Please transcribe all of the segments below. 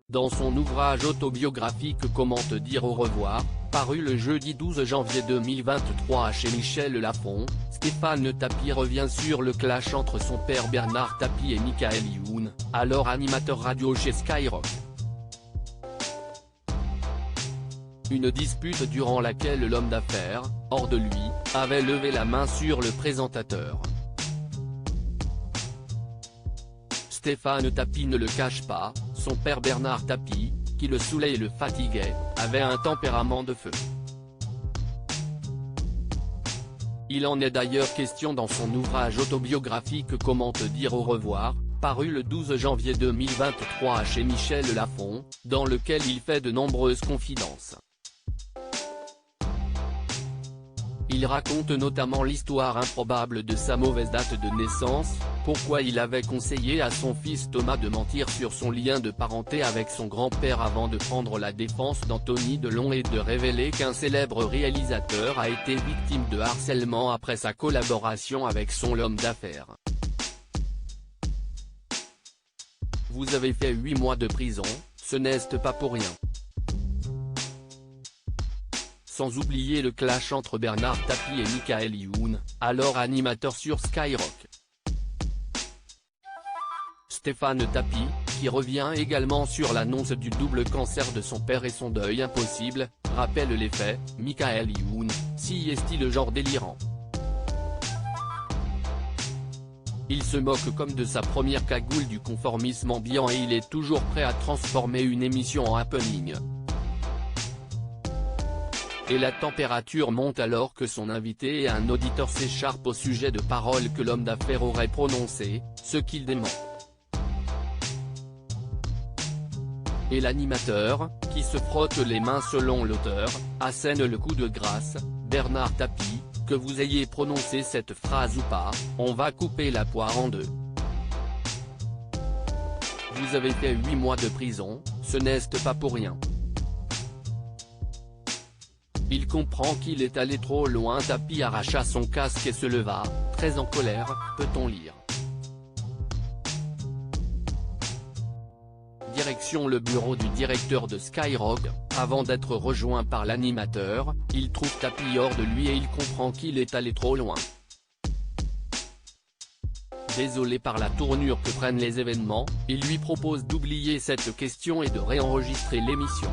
Dans son ouvrage autobiographique Comment te dire au revoir, paru le jeudi 12 janvier 2023 chez Michel Lafon, Stéphane Tapie revient sur le clash entre son père Bernard Tapie et Michaël Youn, alors animateur radio chez Skyrock. Une dispute durant laquelle l'homme d'affaires, hors de lui, avait levé la main sur le présentateur. Stéphane Tapie ne le cache pas, son père Bernard Tapie, qui le saoulait et le fatiguait, avait un tempérament de feu. Il en est d'ailleurs question dans son ouvrage autobiographique Comment te dire au revoir, paru le 12 janvier 2023 chez Michel Lafon, dans lequel il fait de nombreuses confidences. Il raconte notamment l'histoire improbable de sa mauvaise date de naissance, pourquoi il avait conseillé à son fils Thomas de mentir sur son lien de parenté avec son grand-père avant de prendre la défense d'Anthony Delon et de révéler qu'un célèbre réalisateur a été victime de harcèlement après sa collaboration avec son homme d'affaires. Vous avez fait 8 mois de prison, ce n'est pas pour rien. Sans oublier le clash entre Bernard Tapie et Michaël Youn, alors animateur sur Skyrock. Stéphane Tapie, qui revient également sur l'annonce du double cancer de son père et son deuil impossible, rappelle les faits. Michaël Youn, si est-il le genre délirant. Il se moque comme de sa première cagoule du conformisme ambiant et il est toujours prêt à transformer une émission en happening. Et la température monte alors que son invité et un auditeur s'écharpent au sujet de paroles que l'homme d'affaires aurait prononcées, ce qu'il dément. Et l'animateur, qui se frotte les mains selon l'auteur, assène le coup de grâce. Bernard Tapie, que vous ayez prononcé cette phrase ou pas, on va couper la poire en deux. Vous avez fait 8 mois de prison, ce n'est pas pour rien. Il comprend qu'il est allé trop loin. Tapie arracha son casque et se leva, très en colère, peut-on lire. Direction le bureau du directeur de Skyrock, avant d'être rejoint par l'animateur, il trouve Tapie hors de lui et il comprend qu'il est allé trop loin. Désolé par la tournure que prennent les événements, il lui propose d'oublier cette question et de réenregistrer l'émission.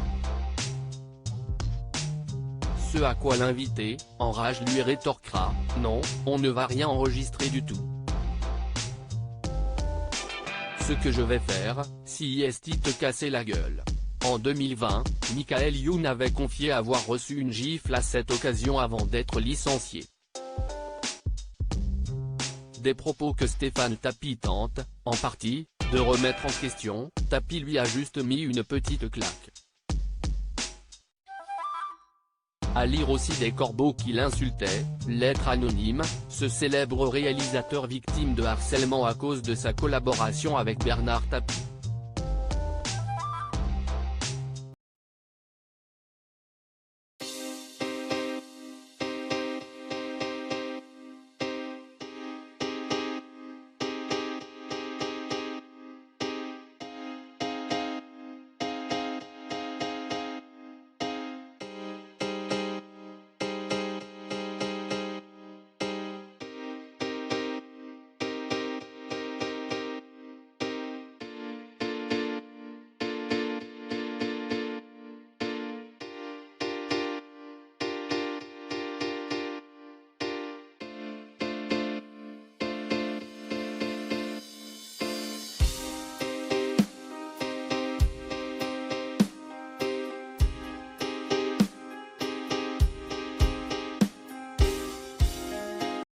Ce à quoi l'invité, en rage lui rétorquera, non, on ne va rien enregistrer du tout. Ce que je vais faire, si est te casser la gueule. En 2020, Michaël Youn avait confié avoir reçu une gifle à cette occasion avant d'être licencié. Des propos que Stéphane Tapie tente, en partie, de remettre en question. Tapie lui a juste mis une petite claque. À lire aussi des corbeaux qui l'insultaient. Lettre anonyme, ce célèbre réalisateur victime de harcèlement à cause de sa collaboration avec Bernard Tapie.